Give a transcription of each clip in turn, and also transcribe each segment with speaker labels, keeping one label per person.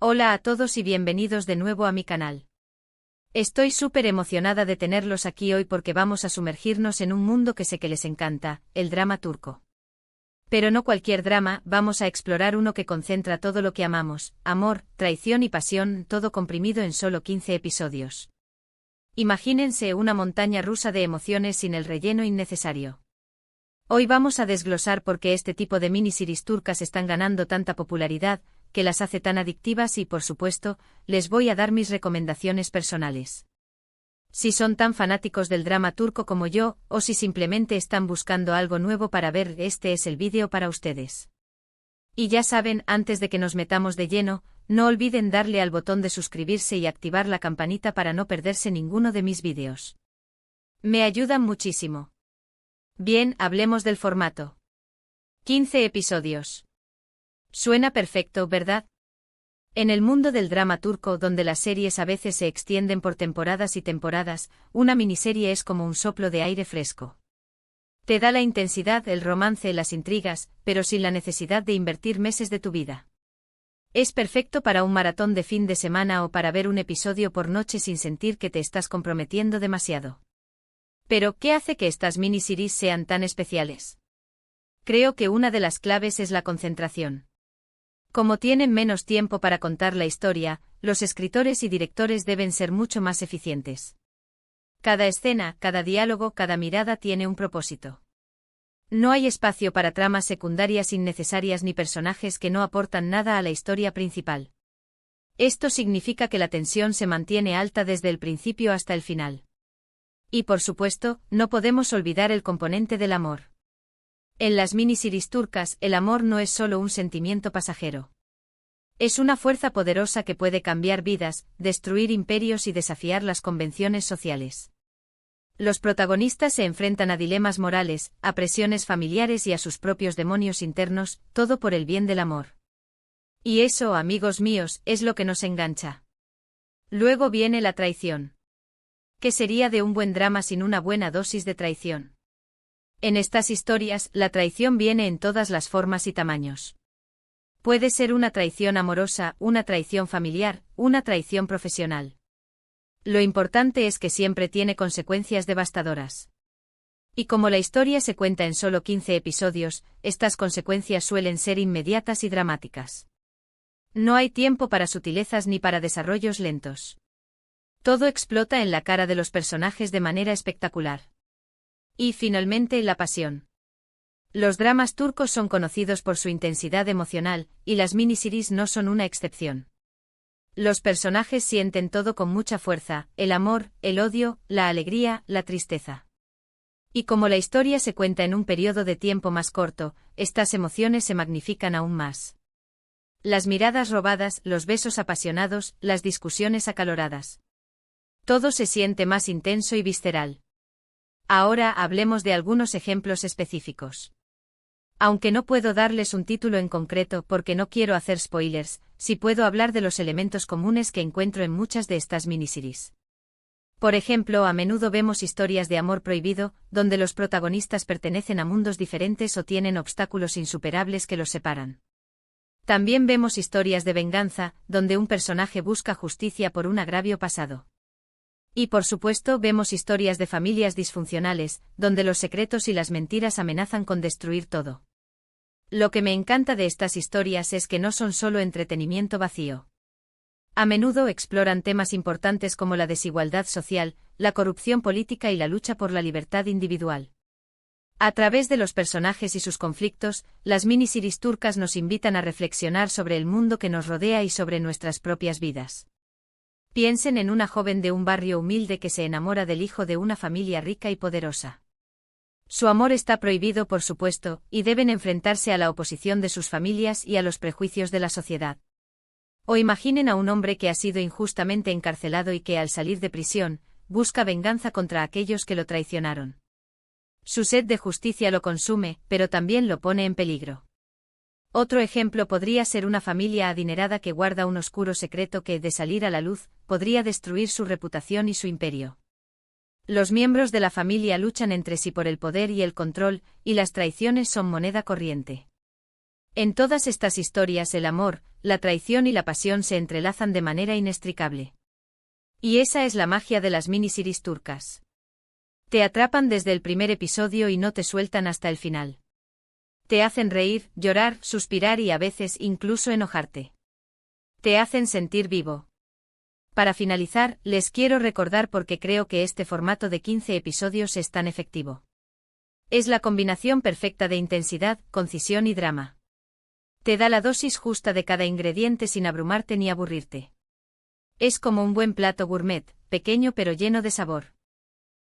Speaker 1: Hola a todos y bienvenidos de nuevo a mi canal. Estoy súper emocionada de tenerlos aquí hoy porque vamos a sumergirnos en un mundo que sé que les encanta, el drama turco. Pero no cualquier drama, vamos a explorar uno que concentra todo lo que amamos, amor, traición y pasión, todo comprimido en solo 15 episodios. Imagínense una montaña rusa de emociones sin el relleno innecesario. Hoy vamos a desglosar por qué este tipo de miniseries turcas están ganando tanta popularidad, que las hace tan adictivas y, por supuesto, les voy a dar mis recomendaciones personales. Si son tan fanáticos del drama turco como yo, o si simplemente están buscando algo nuevo para ver, este es el vídeo para ustedes. Y ya saben, antes de que nos metamos de lleno, no olviden darle al botón de suscribirse y activar la campanita para no perderse ninguno de mis vídeos. Me ayudan muchísimo. Bien, hablemos del formato. 15 episodios. Suena perfecto, ¿verdad? En el mundo del drama turco, donde las series a veces se extienden por temporadas y temporadas, una miniserie es como un soplo de aire fresco. Te da la intensidad, el romance, las intrigas, pero sin la necesidad de invertir meses de tu vida. Es perfecto para un maratón de fin de semana o para ver un episodio por noche sin sentir que te estás comprometiendo demasiado. Pero, ¿qué hace que estas miniseries sean tan especiales? Creo que una de las claves es la concentración. Como tienen menos tiempo para contar la historia, los escritores y directores deben ser mucho más eficientes. Cada escena, cada diálogo, cada mirada tiene un propósito. No hay espacio para tramas secundarias innecesarias ni personajes que no aportan nada a la historia principal. Esto significa que la tensión se mantiene alta desde el principio hasta el final. Y por supuesto, no podemos olvidar el componente del amor. En las miniseries turcas, el amor no es solo un sentimiento pasajero. Es una fuerza poderosa que puede cambiar vidas, destruir imperios y desafiar las convenciones sociales. Los protagonistas se enfrentan a dilemas morales, a presiones familiares y a sus propios demonios internos, todo por el bien del amor. Y eso, amigos míos, es lo que nos engancha. Luego viene la traición. ¿Qué sería de un buen drama sin una buena dosis de traición? En estas historias, la traición viene en todas las formas y tamaños. Puede ser una traición amorosa, una traición familiar, una traición profesional. Lo importante es que siempre tiene consecuencias devastadoras. Y como la historia se cuenta en solo 15 episodios, estas consecuencias suelen ser inmediatas y dramáticas. No hay tiempo para sutilezas ni para desarrollos lentos. Todo explota en la cara de los personajes de manera espectacular. Y finalmente, la pasión. Los dramas turcos son conocidos por su intensidad emocional, y las miniseries no son una excepción. Los personajes sienten todo con mucha fuerza, el amor, el odio, la alegría, la tristeza. Y como la historia se cuenta en un periodo de tiempo más corto, estas emociones se magnifican aún más. Las miradas robadas, los besos apasionados, las discusiones acaloradas. Todo se siente más intenso y visceral. Ahora hablemos de algunos ejemplos específicos. Aunque no puedo darles un título en concreto porque no quiero hacer spoilers, sí puedo hablar de los elementos comunes que encuentro en muchas de estas miniseries. Por ejemplo, a menudo vemos historias de amor prohibido, donde los protagonistas pertenecen a mundos diferentes o tienen obstáculos insuperables que los separan. También vemos historias de venganza, donde un personaje busca justicia por un agravio pasado. Y por supuesto vemos historias de familias disfuncionales, donde los secretos y las mentiras amenazan con destruir todo. Lo que me encanta de estas historias es que no son solo entretenimiento vacío. A menudo exploran temas importantes como la desigualdad social, la corrupción política y la lucha por la libertad individual. A través de los personajes y sus conflictos, las miniseries turcas nos invitan a reflexionar sobre el mundo que nos rodea y sobre nuestras propias vidas. Piensen en una joven de un barrio humilde que se enamora del hijo de una familia rica y poderosa. Su amor está prohibido, por supuesto, y deben enfrentarse a la oposición de sus familias y a los prejuicios de la sociedad. O imaginen a un hombre que ha sido injustamente encarcelado y que, al salir de prisión, busca venganza contra aquellos que lo traicionaron. Su sed de justicia lo consume, pero también lo pone en peligro. Otro ejemplo podría ser una familia adinerada que guarda un oscuro secreto que, de salir a la luz, podría destruir su reputación y su imperio. Los miembros de la familia luchan entre sí por el poder y el control, y las traiciones son moneda corriente. En todas estas historias el amor, la traición y la pasión se entrelazan de manera inextricable. Y esa es la magia de las miniseries turcas. Te atrapan desde el primer episodio y no te sueltan hasta el final. Te hacen reír, llorar, suspirar y a veces incluso enojarte. Te hacen sentir vivo. Para finalizar, les quiero recordar por qué creo que este formato de 15 episodios es tan efectivo. Es la combinación perfecta de intensidad, concisión y drama. Te da la dosis justa de cada ingrediente sin abrumarte ni aburrirte. Es como un buen plato gourmet, pequeño pero lleno de sabor.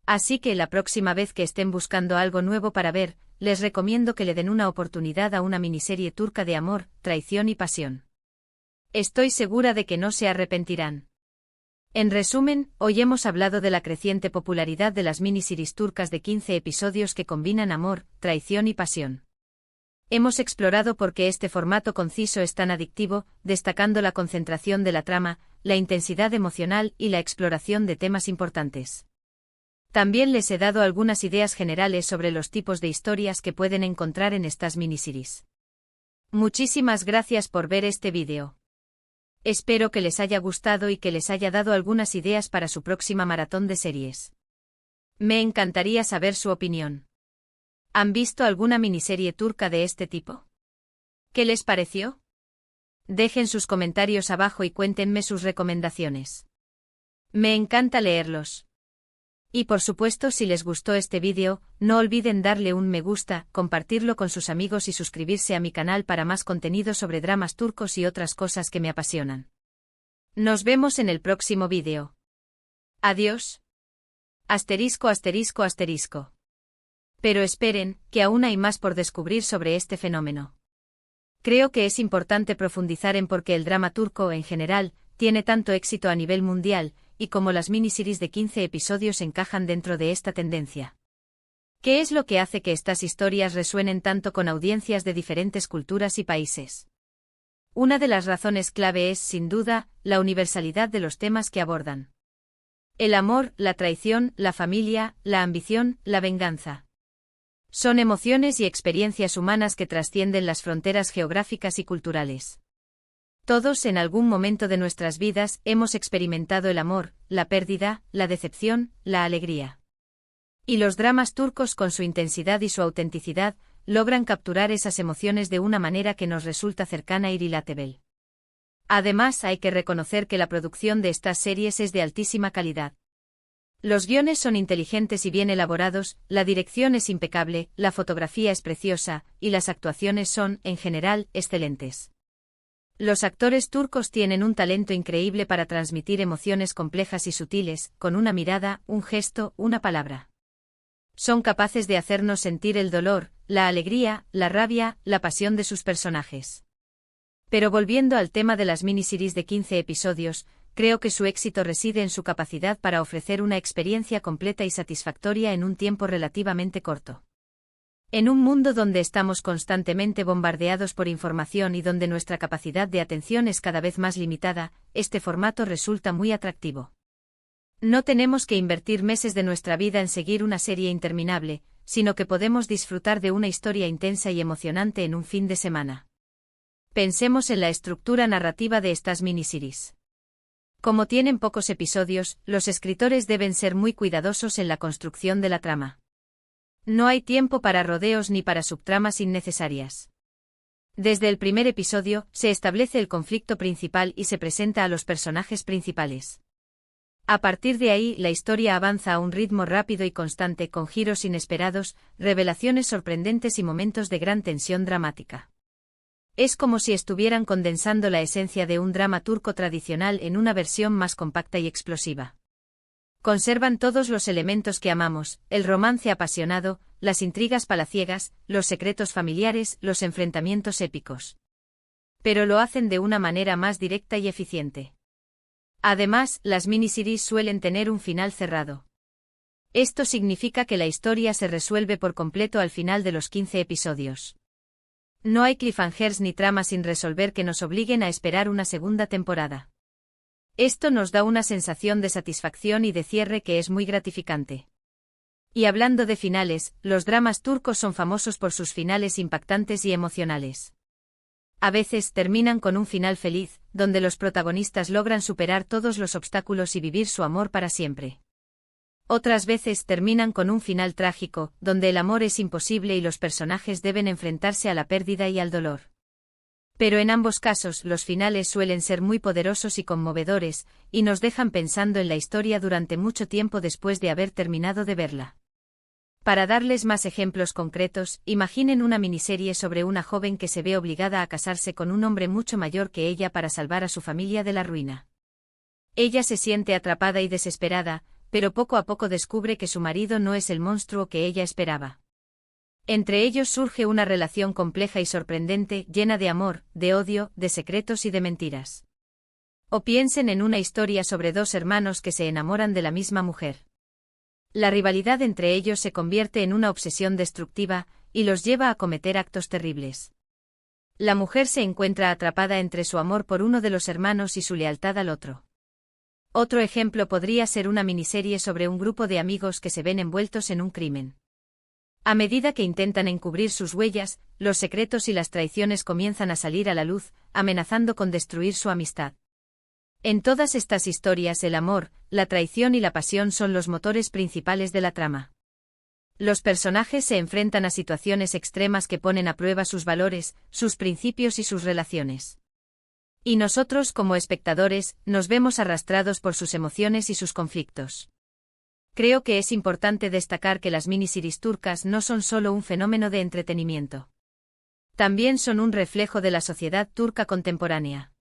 Speaker 1: Así que la próxima vez que estén buscando algo nuevo para ver, les recomiendo que le den una oportunidad a una miniserie turca de amor, traición y pasión. Estoy segura de que no se arrepentirán. En resumen, hoy hemos hablado de la creciente popularidad de las miniseries turcas de 15 episodios que combinan amor, traición y pasión. Hemos explorado por qué este formato conciso es tan adictivo, destacando la concentración de la trama, la intensidad emocional y la exploración de temas importantes. También les he dado algunas ideas generales sobre los tipos de historias que pueden encontrar en estas miniseries. Muchísimas gracias por ver este vídeo. Espero que les haya gustado y que les haya dado algunas ideas para su próxima maratón de series. Me encantaría saber su opinión. ¿Han visto alguna miniserie turca de este tipo? ¿Qué les pareció? Dejen sus comentarios abajo y cuéntenme sus recomendaciones. Me encanta leerlos. Y por supuesto, si les gustó este vídeo, no olviden darle un me gusta, compartirlo con sus amigos y suscribirse a mi canal para más contenido sobre dramas turcos y otras cosas que me apasionan. Nos vemos en el próximo vídeo. Adiós. Asterisco asterisco asterisco. Pero esperen, que aún hay más por descubrir sobre este fenómeno. Creo que es importante profundizar en por qué el drama turco en general tiene tanto éxito a nivel mundial, y cómo las miniseries de 15 episodios encajan dentro de esta tendencia. ¿Qué es lo que hace que estas historias resuenen tanto con audiencias de diferentes culturas y países? Una de las razones clave es, sin duda, la universalidad de los temas que abordan. El amor, la traición, la familia, la ambición, la venganza. Son emociones y experiencias humanas que trascienden las fronteras geográficas y culturales. Todos en algún momento de nuestras vidas hemos experimentado el amor, la pérdida, la decepción, la alegría. Y los dramas turcos con su intensidad y su autenticidad, logran capturar esas emociones de una manera que nos resulta cercana y relatable. Además, hay que reconocer que la producción de estas series es de altísima calidad. Los guiones son inteligentes y bien elaborados, la dirección es impecable, la fotografía es preciosa, y las actuaciones son, en general, excelentes. Los actores turcos tienen un talento increíble para transmitir emociones complejas y sutiles, con una mirada, un gesto, una palabra. Son capaces de hacernos sentir el dolor, la alegría, la rabia, la pasión de sus personajes. Pero volviendo al tema de las miniseries de 15 episodios, creo que su éxito reside en su capacidad para ofrecer una experiencia completa y satisfactoria en un tiempo relativamente corto. En un mundo donde estamos constantemente bombardeados por información y donde nuestra capacidad de atención es cada vez más limitada, este formato resulta muy atractivo. No tenemos que invertir meses de nuestra vida en seguir una serie interminable, sino que podemos disfrutar de una historia intensa y emocionante en un fin de semana. Pensemos en la estructura narrativa de estas miniseries. Como tienen pocos episodios, los escritores deben ser muy cuidadosos en la construcción de la trama. No hay tiempo para rodeos ni para subtramas innecesarias. Desde el primer episodio, se establece el conflicto principal y se presenta a los personajes principales. A partir de ahí, la historia avanza a un ritmo rápido y constante con giros inesperados, revelaciones sorprendentes y momentos de gran tensión dramática. Es como si estuvieran condensando la esencia de un drama turco tradicional en una versión más compacta y explosiva. Conservan todos los elementos que amamos, el romance apasionado, las intrigas palaciegas, los secretos familiares, los enfrentamientos épicos. Pero lo hacen de una manera más directa y eficiente. Además, las miniseries suelen tener un final cerrado. Esto significa que la historia se resuelve por completo al final de los 15 episodios. No hay cliffhangers ni tramas sin resolver que nos obliguen a esperar una segunda temporada. Esto nos da una sensación de satisfacción y de cierre que es muy gratificante. Y hablando de finales, los dramas turcos son famosos por sus finales impactantes y emocionales. A veces terminan con un final feliz, donde los protagonistas logran superar todos los obstáculos y vivir su amor para siempre. Otras veces terminan con un final trágico, donde el amor es imposible y los personajes deben enfrentarse a la pérdida y al dolor. Pero en ambos casos los finales suelen ser muy poderosos y conmovedores, y nos dejan pensando en la historia durante mucho tiempo después de haber terminado de verla. Para darles más ejemplos concretos, imaginen una miniserie sobre una joven que se ve obligada a casarse con un hombre mucho mayor que ella para salvar a su familia de la ruina. Ella se siente atrapada y desesperada, pero poco a poco descubre que su marido no es el monstruo que ella esperaba. Entre ellos surge una relación compleja y sorprendente, llena de amor, de odio, de secretos y de mentiras. O piensen en una historia sobre dos hermanos que se enamoran de la misma mujer. La rivalidad entre ellos se convierte en una obsesión destructiva, y los lleva a cometer actos terribles. La mujer se encuentra atrapada entre su amor por uno de los hermanos y su lealtad al otro. Otro ejemplo podría ser una miniserie sobre un grupo de amigos que se ven envueltos en un crimen. A medida que intentan encubrir sus huellas, los secretos y las traiciones comienzan a salir a la luz, amenazando con destruir su amistad. En todas estas historias el amor, la traición y la pasión son los motores principales de la trama. Los personajes se enfrentan a situaciones extremas que ponen a prueba sus valores, sus principios y sus relaciones. Y nosotros, como espectadores, nos vemos arrastrados por sus emociones y sus conflictos. Creo que es importante destacar que las miniseries turcas no son solo un fenómeno de entretenimiento. También son un reflejo de la sociedad turca contemporánea.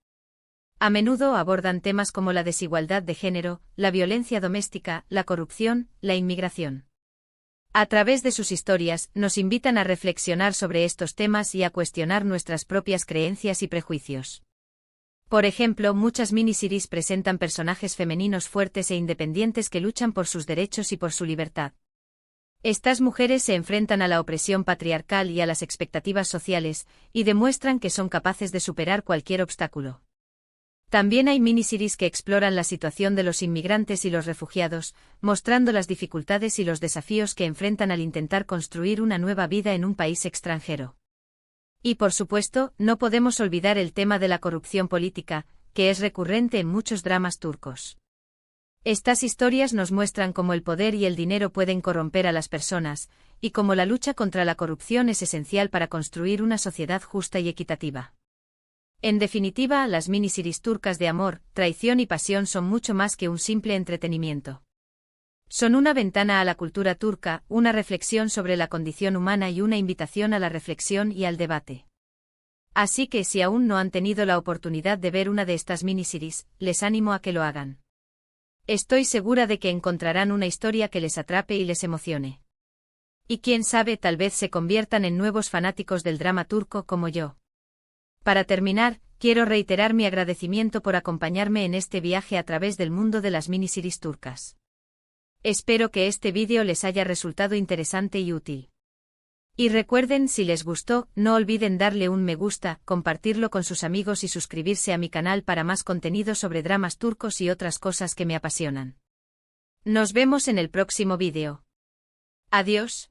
Speaker 1: A menudo abordan temas como la desigualdad de género, la violencia doméstica, la corrupción, la inmigración. A través de sus historias, nos invitan a reflexionar sobre estos temas y a cuestionar nuestras propias creencias y prejuicios. Por ejemplo, muchas miniseries presentan personajes femeninos fuertes e independientes que luchan por sus derechos y por su libertad. Estas mujeres se enfrentan a la opresión patriarcal y a las expectativas sociales, y demuestran que son capaces de superar cualquier obstáculo. También hay miniseries que exploran la situación de los inmigrantes y los refugiados, mostrando las dificultades y los desafíos que enfrentan al intentar construir una nueva vida en un país extranjero. Y por supuesto, no podemos olvidar el tema de la corrupción política, que es recurrente en muchos dramas turcos. Estas historias nos muestran cómo el poder y el dinero pueden corromper a las personas, y cómo la lucha contra la corrupción es esencial para construir una sociedad justa y equitativa. En definitiva, las miniseries turcas de amor, traición y pasión son mucho más que un simple entretenimiento. Son una ventana a la cultura turca, una reflexión sobre la condición humana y una invitación a la reflexión y al debate. Así que si aún no han tenido la oportunidad de ver una de estas miniseries, les animo a que lo hagan. Estoy segura de que encontrarán una historia que les atrape y les emocione. Y quién sabe, tal vez se conviertan en nuevos fanáticos del drama turco como yo. Para terminar, quiero reiterar mi agradecimiento por acompañarme en este viaje a través del mundo de las miniseries turcas. Espero que este vídeo les haya resultado interesante y útil. Y recuerden, si les gustó, no olviden darle un me gusta, compartirlo con sus amigos y suscribirse a mi canal para más contenido sobre dramas turcos y otras cosas que me apasionan. Nos vemos en el próximo vídeo. Adiós.